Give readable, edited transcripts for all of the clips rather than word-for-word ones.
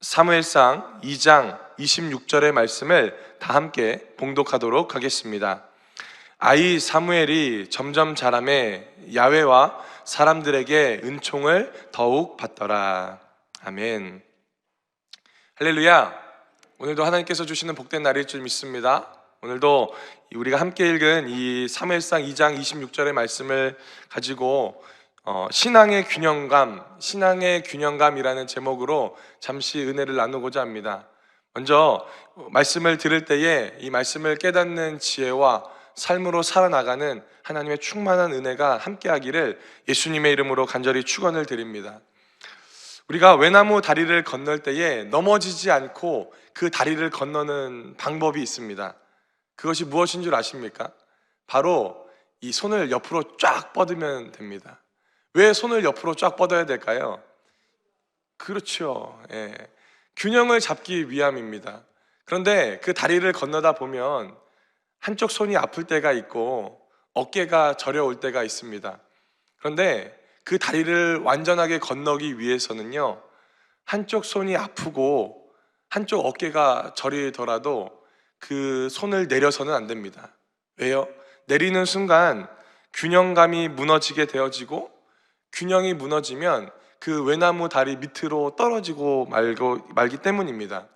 사무엘상 2장 26절의 말씀을 다 함께 봉독하도록 하겠습니다. 아이 사무엘이 점점 자라매 야훼와 사람들에게 은총을 더욱 받더라. 아멘. 할렐루야. 오늘도 하나님께서 주시는 복된 날일 줄 믿습니다. 오늘도 우리가 함께 읽은 이 사무엘상 2장 26절의 말씀을 가지고 신앙의 균형감이라는 제목으로 잠시 은혜를 나누고자 합니다. 먼저 말씀을 들을 때에 이 말씀을 깨닫는 지혜와 삶으로 살아나가는 하나님의 충만한 은혜가 함께하기를 예수님의 이름으로 간절히 축원을 드립니다. 우리가 외나무 다리를 건널 때에 넘어지지 않고 그 다리를 건너는 방법이 있습니다. 그것이 무엇인 줄 아십니까? 바로 이 손을 옆으로 쫙 뻗으면 됩니다. 왜 손을 옆으로 쫙 뻗어야 될까요? 그렇죠. 균형을 잡기 위함입니다. 그런데 그 다리를 건너다 보면 한쪽 손이 아플 때가 있고 어깨가 저려올 때가 있습니다. 그런데 그 다리를 완전하게 건너기 위해서는요, 한쪽 손이 아프고 한쪽 어깨가 저리더라도 그 손을 내려서는 안 됩니다. 왜요? 내리는 순간 균형감이 무너지게 되어지고, 균형이 무너지면 그 외나무 다리 밑으로 떨어지고 말기 때문입니다.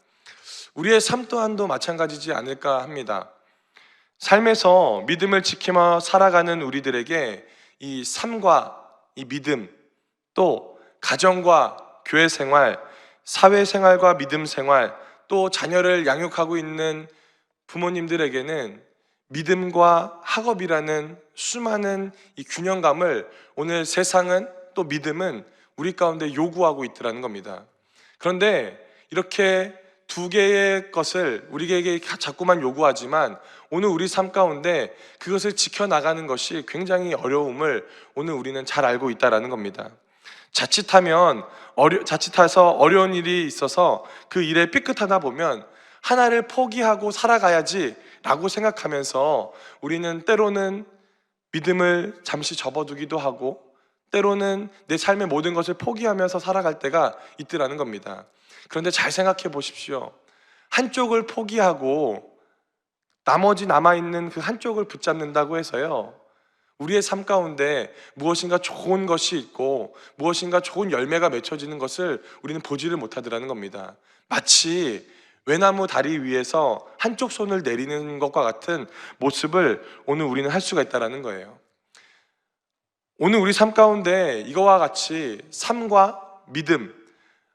우리의 삶 또한도 마찬가지지 않을까 합니다. 삶에서 믿음을 지키며 살아가는 우리들에게 이 삶과 이 믿음, 또 가정과 교회 생활, 사회 생활과 믿음 생활, 또 자녀를 양육하고 있는 부모님들에게는 믿음과 학업이라는 수많은 이 균형감을 오늘 세상은, 또 믿음은 우리 가운데 요구하고 있더라는 겁니다. 그런데 이렇게 두 개의 것을 우리에게 자꾸만 요구하지만 오늘 우리 삶 가운데 그것을 지켜나가는 것이 굉장히 어려움을 오늘 우리는 잘 알고 있다는 겁니다. 자칫해서 어려운 일이 있어서 그 일에 삐끗하다 보면 하나를 포기하고 살아가야지 라고 생각하면서 우리는 때로는 믿음을 잠시 접어두기도 하고, 때로는 내 삶의 모든 것을 포기하면서 살아갈 때가 있더라는 겁니다. 그런데 잘 생각해 보십시오. 한쪽을 포기하고 나머지 남아있는 그 한쪽을 붙잡는다고 해서요, 우리의 삶 가운데 무엇인가 좋은 것이 있고 무엇인가 좋은 열매가 맺혀지는 것을 우리는 보지를 못하더라는 겁니다. 마치 외나무 다리 위에서 한쪽 손을 내리는 것과 같은 모습을 오늘 우리는 할 수가 있다는 거예요. 오늘 우리 삶 가운데 이거와 같이 삶과 믿음,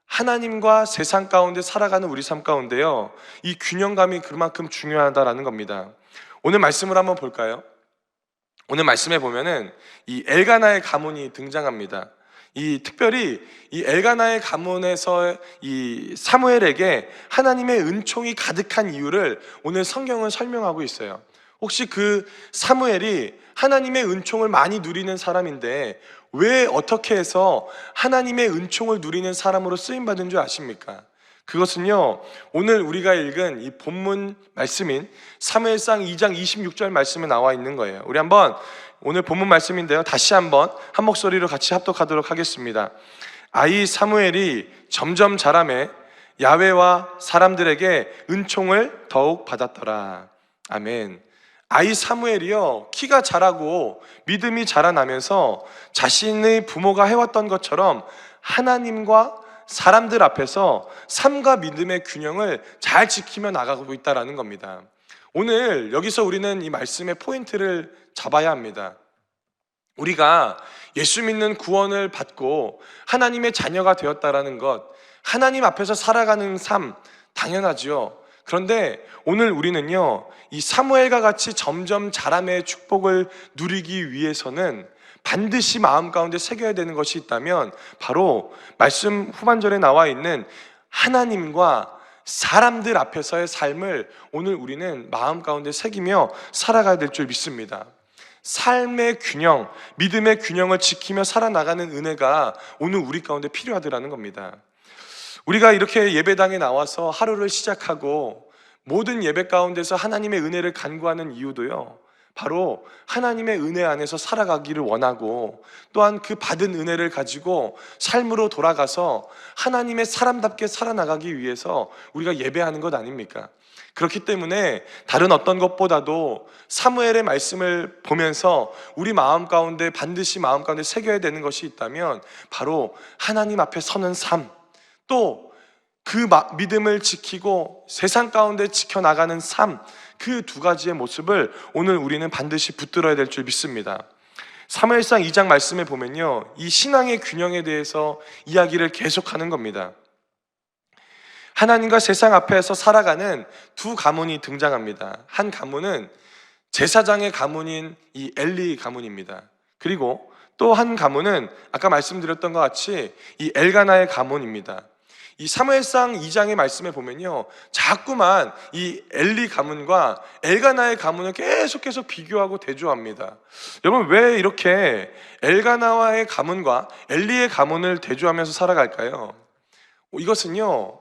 하나님과 세상 가운데 살아가는 우리 삶 가운데요, 이 균형감이 그만큼 중요하다는 겁니다. 오늘 말씀을 한번 볼까요? 오늘 말씀에 보면은 이 엘가나의 가문이 등장합니다. 특별히 이 엘가나의 가문에서 이 사무엘에게 하나님의 은총이 가득한 이유를 오늘 성경은 설명하고 있어요. 혹시 그 사무엘이 하나님의 은총을 많이 누리는 사람인데 왜 어떻게 해서 하나님의 은총을 누리는 사람으로 쓰임받은 줄 아십니까? 그것은요, 오늘 우리가 읽은 이 본문 말씀인 사무엘상 2장 26절 말씀에 나와 있는 거예요. 우리 한번 오늘 본문 말씀인데요, 다시 한번 한 목소리로 같이 합독하도록 하겠습니다. 아이 사무엘이 점점 자라매 야훼와 사람들에게 은총을 더욱 받았더라. 아멘. 아이 사무엘이요, 키가 자라고 믿음이 자라나면서 자신의 부모가 해왔던 것처럼 하나님과 사람들 앞에서 삶과 믿음의 균형을 잘 지키며 나가고 있다는 겁니다. 오늘 여기서 우리는 이 말씀의 포인트를 잡아야 합니다. 우리가 예수 믿는 구원을 받고 하나님의 자녀가 되었다는 것, 하나님 앞에서 살아가는 삶 당연하지요. 그런데 오늘 우리는요, 이 사무엘과 같이 점점 자라매의 축복을 누리기 위해서는 반드시 마음 가운데 새겨야 되는 것이 있다면 바로 말씀 후반절에 나와 있는 하나님과 사람들 앞에서의 삶을 오늘 우리는 마음 가운데 새기며 살아가야 될 줄 믿습니다. 삶의 균형, 믿음의 균형을 지키며 살아나가는 은혜가 오늘 우리 가운데 필요하더라는 겁니다. 우리가 이렇게 예배당에 나와서 하루를 시작하고 모든 예배 가운데서 하나님의 은혜를 간구하는 이유도요, 바로 하나님의 은혜 안에서 살아가기를 원하고, 또한 그 받은 은혜를 가지고 삶으로 돌아가서 하나님의 사람답게 살아나가기 위해서 우리가 예배하는 것 아닙니까? 그렇기 때문에 다른 어떤 것보다도 사무엘의 말씀을 보면서 우리 마음 가운데 반드시 마음 가운데 새겨야 되는 것이 있다면 바로 하나님 앞에 서는 삶, 또 그 믿음을 지키고 세상 가운데 지켜나가는 삶, 그 두 가지의 모습을 오늘 우리는 반드시 붙들어야 될 줄 믿습니다. 사무엘상 2장 말씀에 보면요, 이 신앙의 균형에 대해서 이야기를 계속하는 겁니다. 하나님과 세상 앞에서 살아가는 두 가문이 등장합니다. 한 가문은 제사장의 가문인 이 엘리 가문입니다. 그리고 또 한 가문은 아까 말씀드렸던 것 같이 이 엘가나의 가문입니다. 이 사무엘상 2장의 말씀에 보면요, 자꾸만 이 엘리 가문과 엘가나의 가문을 계속해서 비교하고 대조합니다. 여러분, 왜 이렇게 엘가나와의 가문과 엘리의 가문을 대조하면서 살아갈까요? 이것은요,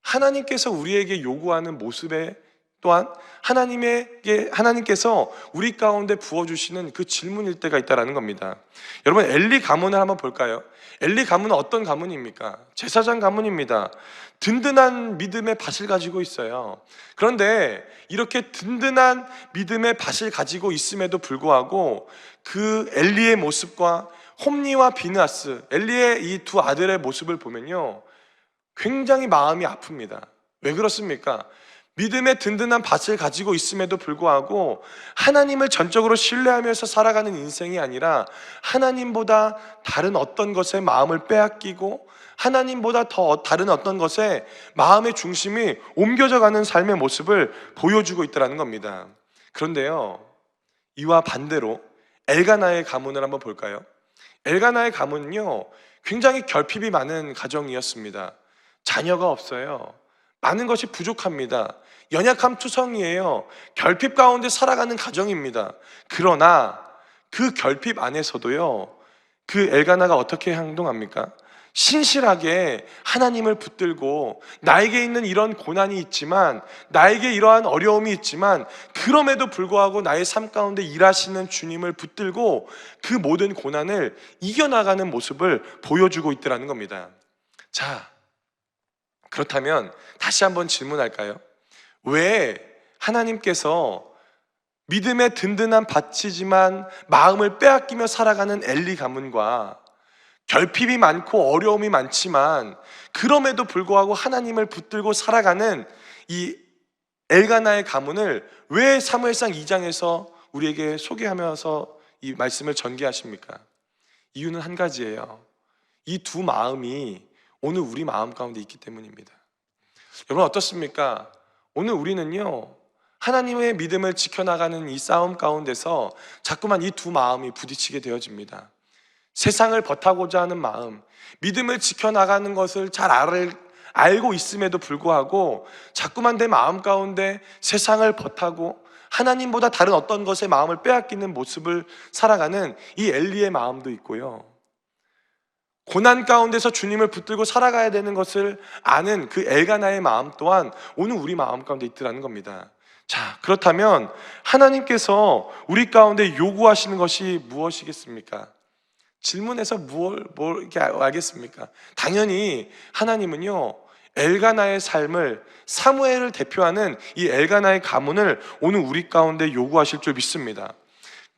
하나님께서 우리에게 요구하는 모습에, 또한 하나님께서 우리 가운데 부어주시는 그 질문일 때가 있다는 겁니다. 여러분, 엘리 가문을 한번 볼까요? 엘리 가문은 어떤 가문입니까? 제사장 가문입니다. 든든한 믿음의 밭을 가지고 있어요. 그런데 이렇게 든든한 믿음의 밭을 가지고 있음에도 불구하고 그 엘리의 모습과 홈니와 비느하스, 엘리의 이 두 아들의 모습을 보면요, 굉장히 마음이 아픕니다. 왜 그렇습니까? 믿음의 든든한 밭을 가지고 있음에도 불구하고 하나님을 전적으로 신뢰하면서 살아가는 인생이 아니라 하나님보다 다른 어떤 것에 마음을 빼앗기고 하나님보다 더 다른 어떤 것에 마음의 중심이 옮겨져 가는 삶의 모습을 보여주고 있다는 겁니다. 그런데요, 이와 반대로 엘가나의 가문을 한번 볼까요? 엘가나의 가문은요, 굉장히 결핍이 많은 가정이었습니다. 자녀가 없어요. 많은 것이 부족합니다. 연약함 투성이에요. 결핍 가운데 살아가는 가정입니다. 그러나 그 결핍 안에서도요, 그 엘가나가 어떻게 행동합니까? 신실하게 하나님을 붙들고, 나에게 있는 이런 고난이 있지만, 나에게 이러한 어려움이 있지만 그럼에도 불구하고 나의 삶 가운데 일하시는 주님을 붙들고 그 모든 고난을 이겨나가는 모습을 보여주고 있더라는 겁니다. 자, 그렇다면 다시 한번 질문할까요? 왜 하나님께서 믿음의 든든한 밭이지만 마음을 빼앗기며 살아가는 엘리 가문과 결핍이 많고 어려움이 많지만 그럼에도 불구하고 하나님을 붙들고 살아가는 이 엘가나의 가문을 왜 사무엘상 2장에서 우리에게 소개하면서 이 말씀을 전개하십니까? 이유는 한 가지예요. 이 두 마음이 오늘 우리 마음 가운데 있기 때문입니다. 여러분, 어떻습니까? 오늘 우리는요, 하나님의 믿음을 지켜나가는 이 싸움 가운데서 자꾸만 이 두 마음이 부딪히게 되어집니다. 세상을 버타고자 하는 마음, 믿음을 지켜나가는 것을 잘 알고 있음에도 불구하고 자꾸만 내 마음 가운데 세상을 버타고 하나님보다 다른 어떤 것에 마음을 빼앗기는 모습을 살아가는 이 엘리의 마음도 있고요, 고난 가운데서 주님을 붙들고 살아가야 되는 것을 아는 그 엘가나의 마음 또한 오늘 우리 마음 가운데 있더라는 겁니다. 자, 그렇다면 하나님께서 우리 가운데 요구하시는 것이 무엇이겠습니까? 질문에서 뭘 이렇게 알겠습니까? 당연히 하나님은요, 엘가나의 삶을, 사무엘을 대표하는 이 엘가나의 가문을 오늘 우리 가운데 요구하실 줄 믿습니다.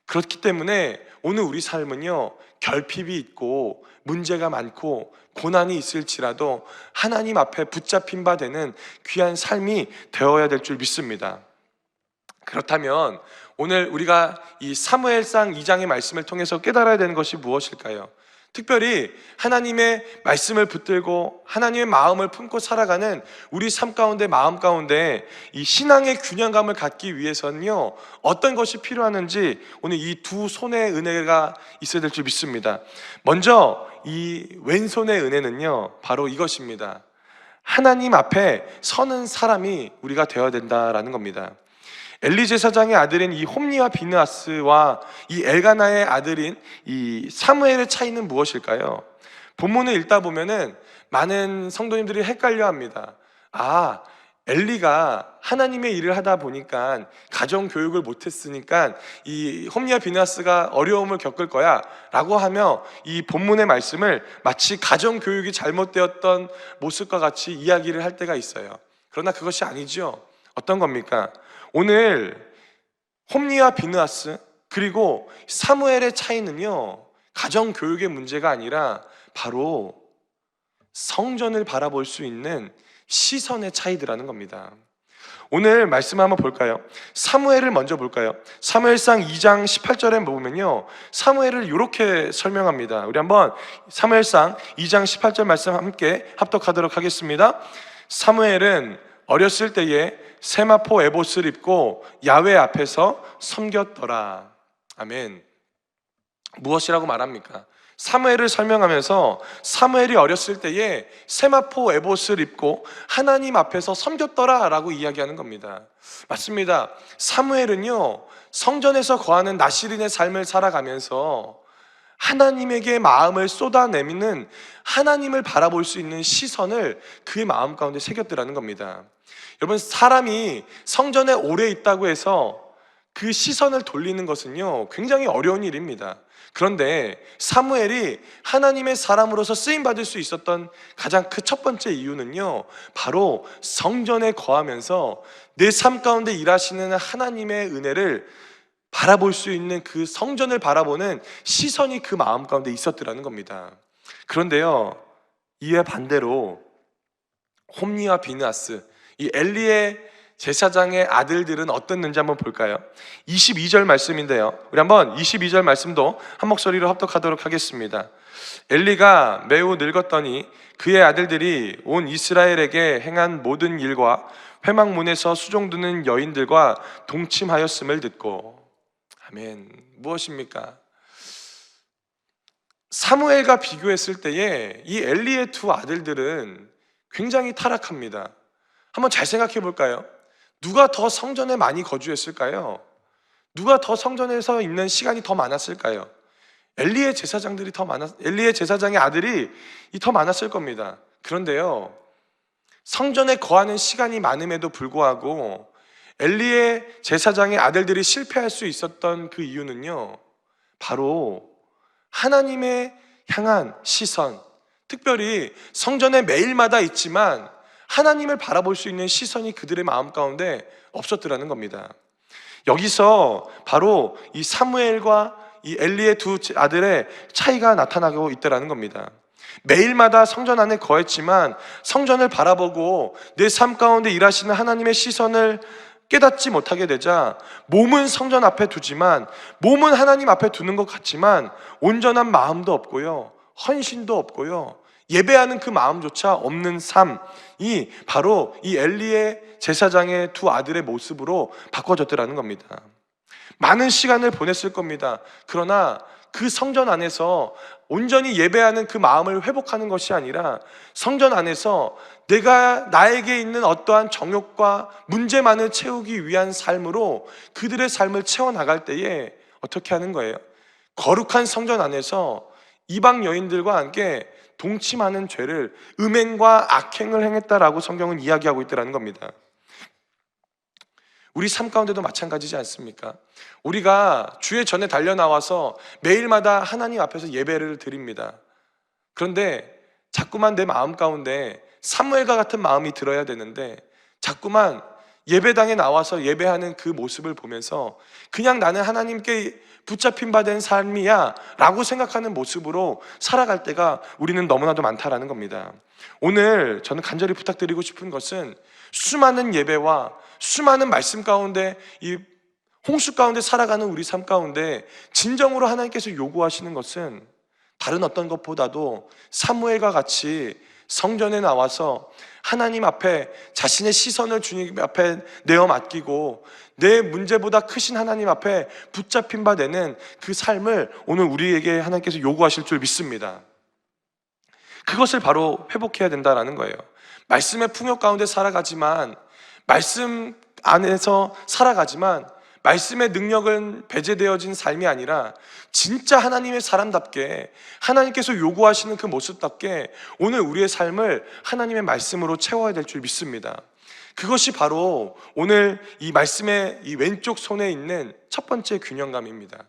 그렇기 때문에 오늘 우리 삶은요, 결핍이 있고 문제가 많고 고난이 있을지라도 하나님 앞에 붙잡힌 바 되는 귀한 삶이 되어야 될 줄 믿습니다. 그렇다면 오늘 우리가 이 사무엘상 2장의 말씀을 통해서 깨달아야 되는 것이 무엇일까요? 특별히 하나님의 말씀을 붙들고 하나님의 마음을 품고 살아가는 우리 삶 가운데, 마음 가운데 이 신앙의 균형감을 갖기 위해서는요, 어떤 것이 필요하는지 오늘 이 두 손의 은혜가 있어야 될 줄 믿습니다. 먼저 이 왼손의 은혜는요, 바로 이것입니다. 하나님 앞에 서는 사람이 우리가 되어야 된다라는 겁니다. 엘리 제사장의 아들인 이 홈니와 비느하스와 이 엘가나의 아들인 이 사무엘의 차이는 무엇일까요? 본문을 읽다 보면은 많은 성도님들이 헷갈려 합니다. 엘리가 하나님의 일을 하다 보니까 가정 교육을 못했으니까 이 홈리와 비느하스가 어려움을 겪을 거야 라고 하며 이 본문의 말씀을 마치 가정 교육이 잘못되었던 모습과 같이 이야기를 할 때가 있어요. 그러나 그것이 아니죠. 어떤 겁니까? 오늘 홈리와 비느하스 그리고 사무엘의 차이는요, 가정 교육의 문제가 아니라 바로 성전을 바라볼 수 있는 시선의 차이더라는 겁니다. 오늘 말씀 한번 볼까요? 사무엘을 먼저 볼까요? 사무엘상 2장 18절에 보면요, 사무엘을 이렇게 설명합니다. 우리 한번 사무엘상 2장 18절 말씀 함께 합독하도록 하겠습니다. 사무엘은 어렸을 때에 세마포 에봇을 입고 야훼 앞에서 섬겼더라. 아멘. 무엇이라고 말합니까? 사무엘을 설명하면서 사무엘이 어렸을 때에 세마포 에봇을 입고 하나님 앞에서 섬겼더라 라고 이야기하는 겁니다. 맞습니다. 사무엘은요, 성전에서 거하는 나시린의 삶을 살아가면서 하나님에게 마음을 쏟아내미는, 하나님을 바라볼 수 있는 시선을 그의 마음 가운데 새겼더라는 겁니다. 여러분, 사람이 성전에 오래 있다고 해서 그 시선을 돌리는 것은요, 굉장히 어려운 일입니다. 그런데 사무엘이 하나님의 사람으로서 쓰임받을 수 있었던 가장 그 첫 번째 이유는요, 바로 성전에 거하면서 내 삶 가운데 일하시는 하나님의 은혜를 바라볼 수 있는 그 성전을 바라보는 시선이 그 마음 가운데 있었더라는 겁니다. 그런데요, 이에 반대로 홈리와 비느하스, 이 엘리의 제사장의 아들들은 어땠는지 한번 볼까요? 22절 말씀인데요, 우리 한번 22절 말씀도 한 목소리로 합독하도록 하겠습니다. 엘리가 매우 늙었더니 그의 아들들이 온 이스라엘에게 행한 모든 일과 회막문에서 수종드는 여인들과 동침하였음을 듣고. 아멘. 무엇입니까? 사무엘과 비교했을 때에 이 엘리의 두 아들들은 굉장히 타락합니다. 한번 잘 생각해 볼까요? 누가 더 성전에 많이 거주했을까요? 누가 더 성전에서 있는 시간이 더 많았을까요? 엘리의 제사장의 아들이 더 많았을 겁니다. 그런데요, 성전에 거하는 시간이 많음에도 불구하고 엘리의 제사장의 아들들이 실패할 수 있었던 그 이유는요, 바로 하나님의 향한 시선, 특별히 성전에 매일마다 있지만 하나님을 바라볼 수 있는 시선이 그들의 마음 가운데 없었더라는 겁니다. 여기서 바로 이 사무엘과 이 엘리의 두 아들의 차이가 나타나고 있더라는 겁니다. 매일마다 성전 안에 거했지만 성전을 바라보고 내 삶 가운데 일하시는 하나님의 시선을 깨닫지 못하게 되자 몸은 성전 앞에 두지만, 몸은 하나님 앞에 두는 것 같지만 온전한 마음도 없고요, 헌신도 없고요, 예배하는 그 마음조차 없는 삶이 바로 이 엘리의 제사장의 두 아들의 모습으로 바꿔졌더라는 겁니다. 많은 시간을 보냈을 겁니다. 그러나 그 성전 안에서 온전히 예배하는 그 마음을 회복하는 것이 아니라 성전 안에서 내가 나에게 있는 어떠한 정욕과 문제만을 채우기 위한 삶으로 그들의 삶을 채워나갈 때에 어떻게 하는 거예요? 거룩한 성전 안에서 이방 여인들과 함께 동침하는 죄를, 음행과 악행을 행했다라고 성경은 이야기하고 있더라는 겁니다. 우리 삶 가운데도 마찬가지지 않습니까? 우리가 주의 전에 달려나와서 매일마다 하나님 앞에서 예배를 드립니다. 그런데 자꾸만 내 마음 가운데 사무엘과 같은 마음이 들어야 되는데 자꾸만 예배당에 나와서 예배하는 그 모습을 보면서 그냥 나는 하나님께 붙잡힌 바 된 삶이야 라고 생각하는 모습으로 살아갈 때가 우리는 너무나도 많다라는 겁니다. 오늘 저는 간절히 부탁드리고 싶은 것은 수많은 예배와 수많은 말씀 가운데, 이 홍수 가운데 살아가는 우리 삶 가운데 진정으로 하나님께서 요구하시는 것은 다른 어떤 것보다도 사무엘과 같이 성전에 나와서 하나님 앞에 자신의 시선을 주님 앞에 내어 맡기고 내 문제보다 크신 하나님 앞에 붙잡힌 바 되는 그 삶을 오늘 우리에게 하나님께서 요구하실 줄 믿습니다. 그것을 바로 회복해야 된다는 거예요. 말씀의 풍요 가운데 살아가지만, 말씀 안에서 살아가지만 말씀의 능력은 배제되어진 삶이 아니라 진짜 하나님의 사람답게, 하나님께서 요구하시는 그 모습답게 오늘 우리의 삶을 하나님의 말씀으로 채워야 될 줄 믿습니다. 그것이 바로 오늘 이 말씀의 이 왼쪽 손에 있는 첫 번째 균형감입니다.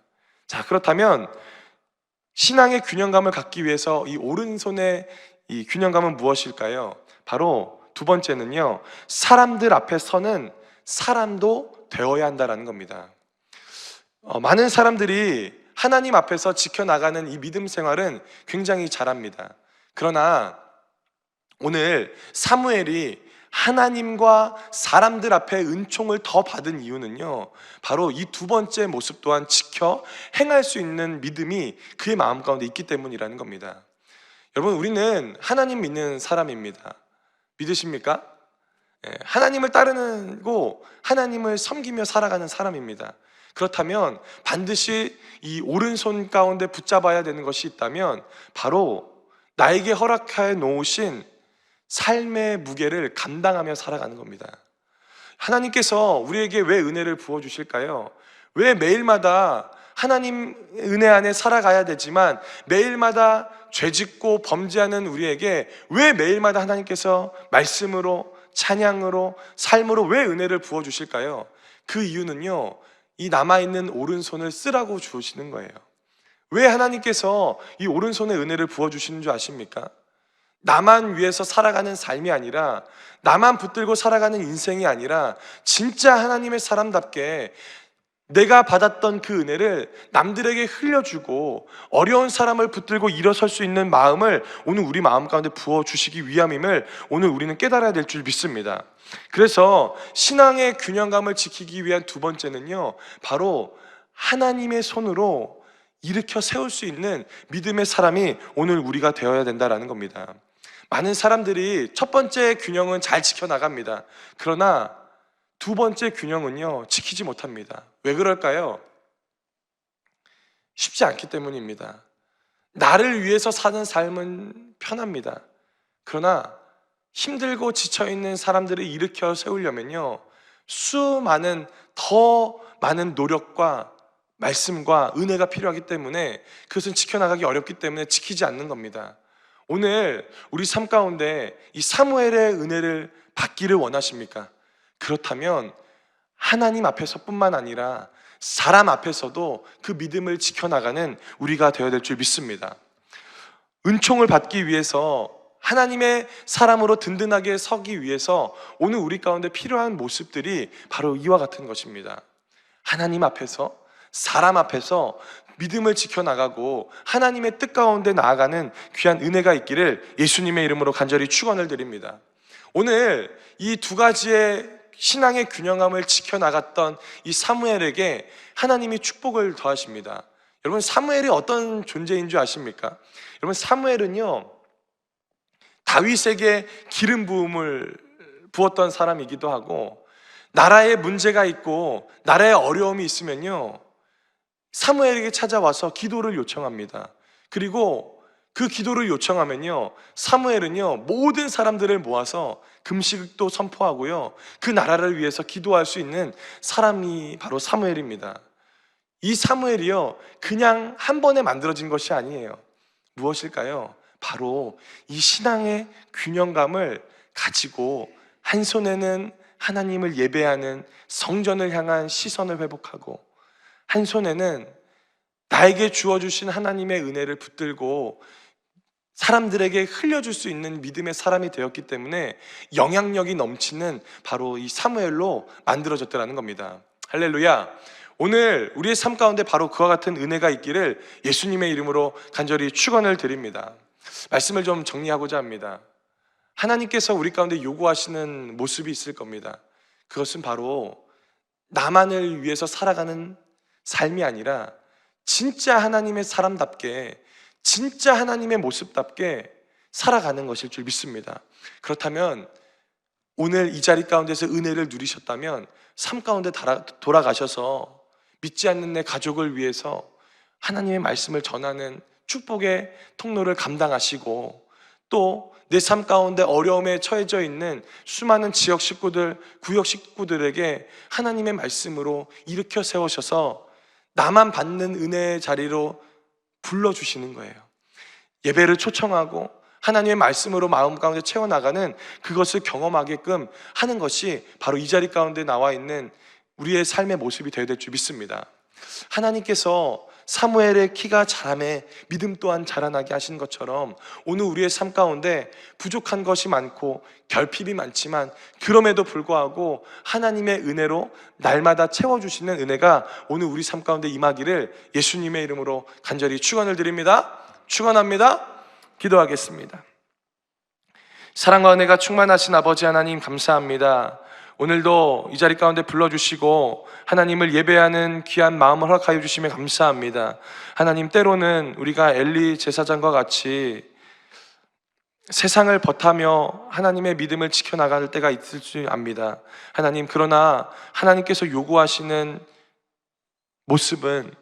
자, 그렇다면 신앙의 균형감을 갖기 위해서 이 오른손의 이 균형감은 무엇일까요? 바로 두 번째는요, 사람들 앞에 서는 사람도 되어야 한다는 겁니다. 많은 사람들이 하나님 앞에서 지켜나가는 이 믿음 생활은 굉장히 잘합니다. 그러나 오늘 사무엘이 하나님과 사람들 앞에 은총을 더 받은 이유는요, 바로 이 두 번째 모습 또한 지켜 행할 수 있는 믿음이 그의 마음 가운데 있기 때문이라는 겁니다. 여러분, 우리는 하나님 믿는 사람입니다. 믿으십니까? 하나님을 따르고 하나님을 섬기며 살아가는 사람입니다. 그렇다면 반드시 이 오른손 가운데 붙잡아야 되는 것이 있다면 바로 나에게 허락해 놓으신 삶의 무게를 감당하며 살아가는 겁니다. 하나님께서 우리에게 왜 은혜를 부어주실까요? 왜 매일마다 하나님 은혜 안에 살아가야 되지만 매일마다 죄짓고 범죄하는 우리에게 왜 매일마다 하나님께서 말씀으로, 찬양으로, 삶으로 왜 은혜를 부어주실까요? 그 이유는요, 이 남아있는 오른손을 쓰라고 주시는 거예요. 왜 하나님께서 이 오른손에 은혜를 부어주시는 줄 아십니까? 나만 위해서 살아가는 삶이 아니라, 나만 붙들고 살아가는 인생이 아니라 진짜 하나님의 사람답게 내가 받았던 그 은혜를 남들에게 흘려주고 어려운 사람을 붙들고 일어설 수 있는 마음을 오늘 우리 마음 가운데 부어주시기 위함임을 오늘 우리는 깨달아야 될 줄 믿습니다. 그래서 신앙의 균형감을 지키기 위한 두 번째는요, 바로 하나님의 손으로 일으켜 세울 수 있는 믿음의 사람이 오늘 우리가 되어야 된다는 겁니다. 많은 사람들이 첫 번째 균형은 잘 지켜나갑니다. 그러나 두 번째 균형은요, 지키지 못합니다. 왜 그럴까요? 쉽지 않기 때문입니다. 나를 위해서 사는 삶은 편합니다. 그러나 힘들고 지쳐있는 사람들을 일으켜 세우려면요, 수많은 더 많은 노력과 말씀과 은혜가 필요하기 때문에 그것은 지켜나가기 어렵기 때문에 지키지 않는 겁니다. 오늘 우리 삶 가운데 이 사무엘의 은혜를 받기를 원하십니까? 그렇다면 하나님 앞에서 뿐만 아니라 사람 앞에서도 그 믿음을 지켜나가는 우리가 되어야 될 줄 믿습니다. 은총을 받기 위해서, 하나님의 사람으로 든든하게 서기 위해서 오늘 우리 가운데 필요한 모습들이 바로 이와 같은 것입니다. 하나님 앞에서, 사람 앞에서 믿음을 지켜나가고 하나님의 뜻 가운데 나아가는 귀한 은혜가 있기를 예수님의 이름으로 간절히 축원을 드립니다. 오늘 이 두 가지의 신앙의 균형감을 지켜나갔던 이 사무엘에게 하나님이 축복을 더하십니다. 여러분, 사무엘이 어떤 존재인 줄 아십니까? 여러분, 사무엘은요, 다윗에게 기름 부음을 부었던 사람이기도 하고, 나라에 문제가 있고 나라에 어려움이 있으면요, 사무엘에게 찾아와서 기도를 요청합니다. 그리고 그 기도를 요청하면요, 사무엘은요, 모든 사람들을 모아서 금식도 선포하고요, 그 나라를 위해서 기도할 수 있는 사람이 바로 사무엘입니다. 이 사무엘이요, 그냥 한 번에 만들어진 것이 아니에요. 무엇일까요? 바로 이 신앙의 균형감을 가지고 한 손에는 하나님을 예배하는 성전을 향한 시선을 회복하고, 한 손에는 나에게 주어주신 하나님의 은혜를 붙들고 사람들에게 흘려줄 수 있는 믿음의 사람이 되었기 때문에 영향력이 넘치는 바로 이 사무엘로 만들어졌다는 겁니다. 할렐루야. 오늘 우리의 삶 가운데 바로 그와 같은 은혜가 있기를 예수님의 이름으로 간절히 축원을 드립니다. 말씀을 좀 정리하고자 합니다. 하나님께서 우리 가운데 요구하시는 모습이 있을 겁니다. 그것은 바로 나만을 위해서 살아가는 삶이 아니라 진짜 하나님의 사람답게, 진짜 하나님의 모습답게 살아가는 것일 줄 믿습니다. 그렇다면 오늘 이 자리 가운데서 은혜를 누리셨다면 삶 가운데 돌아가셔서 믿지 않는 내 가족을 위해서 하나님의 말씀을 전하는 축복의 통로를 감당하시고, 또 내 삶 가운데 어려움에 처해져 있는 수많은 지역 식구들, 구역 식구들에게 하나님의 말씀으로 일으켜 세우셔서 나만 받는 은혜의 자리로 불러주시는 거예요. 예배를 초청하고 하나님의 말씀으로 마음 가운데 채워나가는 그것을 경험하게끔 하는 것이 바로 이 자리 가운데 나와 있는 우리의 삶의 모습이 되어야 될 줄 믿습니다. 하나님께서 사무엘의 키가 자라매 믿음 또한 자라나게 하신 것처럼 오늘 우리의 삶 가운데 부족한 것이 많고 결핍이 많지만 그럼에도 불구하고 하나님의 은혜로 날마다 채워주시는 은혜가 오늘 우리 삶 가운데 임하기를 예수님의 이름으로 간절히 축원을 드립니다. 축원합니다. 기도하겠습니다. 사랑과 은혜가 충만하신 아버지 하나님 감사합니다. 오늘도 이 자리 가운데 불러주시고 하나님을 예배하는 귀한 마음을 허락하여 주시며 감사합니다. 하나님, 때로는 우리가 엘리 제사장과 같이 세상을 버타며 하나님의 믿음을 지켜나갈 때가 있을 줄 압니다. 하나님, 그러나 하나님께서 요구하시는 모습은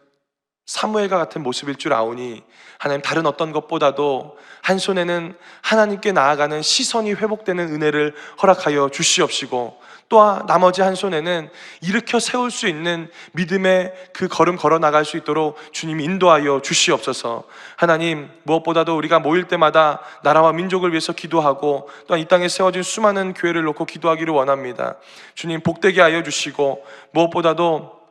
사무엘과 같은 모습일 줄 아오니 하나님, 다른 어떤 것보다도 한 손에는 하나님께 나아가는 시선이 회복되는 은혜를 허락하여 주시옵시고, 또한 나머지 한 손에는 일으켜 세울 수 있는 믿음의 그 걸음 걸어 나갈 수 있도록 주님 인도하여 주시옵소서. 하나님, 무엇보다도 우리가 모일 때마다 나라와 민족을 위해서 기도하고 또한 이 땅에 세워진 수많은 교회를 놓고 기도하기를 원합니다. 주님, 복되게 하여 주시고 무엇보다도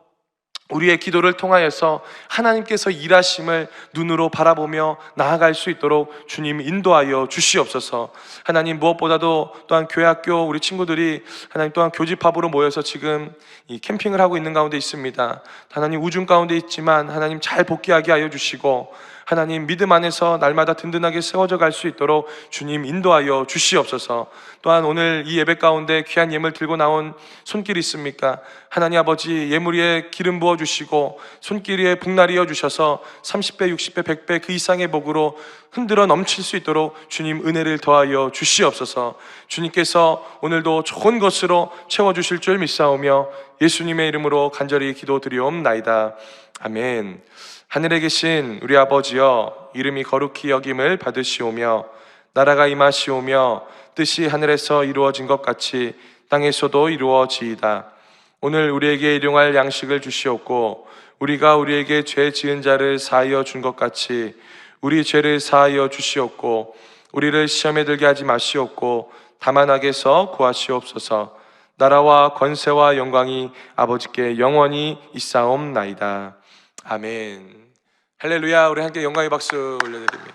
우리의 기도를 통하여서 하나님께서 일하심을 눈으로 바라보며 나아갈 수 있도록 주님 인도하여 주시옵소서. 하나님, 무엇보다도 또한 교회 학교 우리 친구들이 하나님 또한 교집합으로 모여서 지금 이 캠핑을 하고 있는 가운데 있습니다. 하나님, 우중 가운데 있지만 하나님 잘 복귀하게 하여 주시고 하나님, 믿음 안에서 날마다 든든하게 세워져 갈 수 있도록 주님 인도하여 주시옵소서. 또한 오늘 이 예배 가운데 귀한 예물 들고 나온 손길이 있습니까? 하나님 아버지, 예물 위에 기름 부어주시고 손길 위에 복날이 이어주셔서 30배, 60배, 100배 그 이상의 복으로 흔들어 넘칠 수 있도록 주님 은혜를 더하여 주시옵소서. 주님께서 오늘도 좋은 것으로 채워주실 줄 믿사오며 예수님의 이름으로 간절히 기도드리옵나이다. 아멘. 하늘에 계신 우리 아버지여, 이름이 거룩히 여김을 받으시오며 나라가 임하시오며 뜻이 하늘에서 이루어진 것 같이 땅에서도 이루어지이다. 오늘 우리에게 일용할 양식을 주시옵고 우리가 우리에게 죄 지은 자를 사하여 준 것 같이 우리 죄를 사하여 주시옵고 우리를 시험에 들게 하지 마시옵고 다만 악에서 구하시옵소서. 나라와 권세와 영광이 아버지께 영원히 있사옵나이다. 아멘. 할렐루야. 우리 함께 영광의 박수 올려드립니다.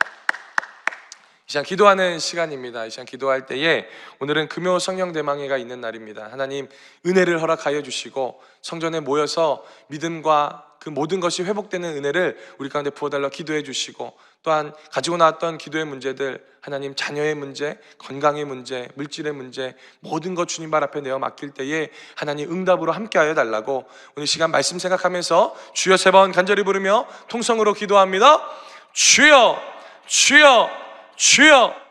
이 시간 기도하는 시간입니다. 이 시간 기도할 때에 오늘은 금요 성령 대망회가 있는 날입니다. 하나님 은혜를 허락하여 주시고 성전에 모여서 믿음과 그 모든 것이 회복되는 은혜를 우리 가운데 부어달라 기도해 주시고, 또한 가지고 나왔던 기도의 문제들, 하나님 자녀의 문제, 건강의 문제, 물질의 문제, 모든 것 주님 발 앞에 내어 맡길 때에 하나님 응답으로 함께하여 달라고 오늘 시간 말씀 생각하면서 주여 3번 간절히 부르며 통성으로 기도합니다. 주여, 주여, 주여.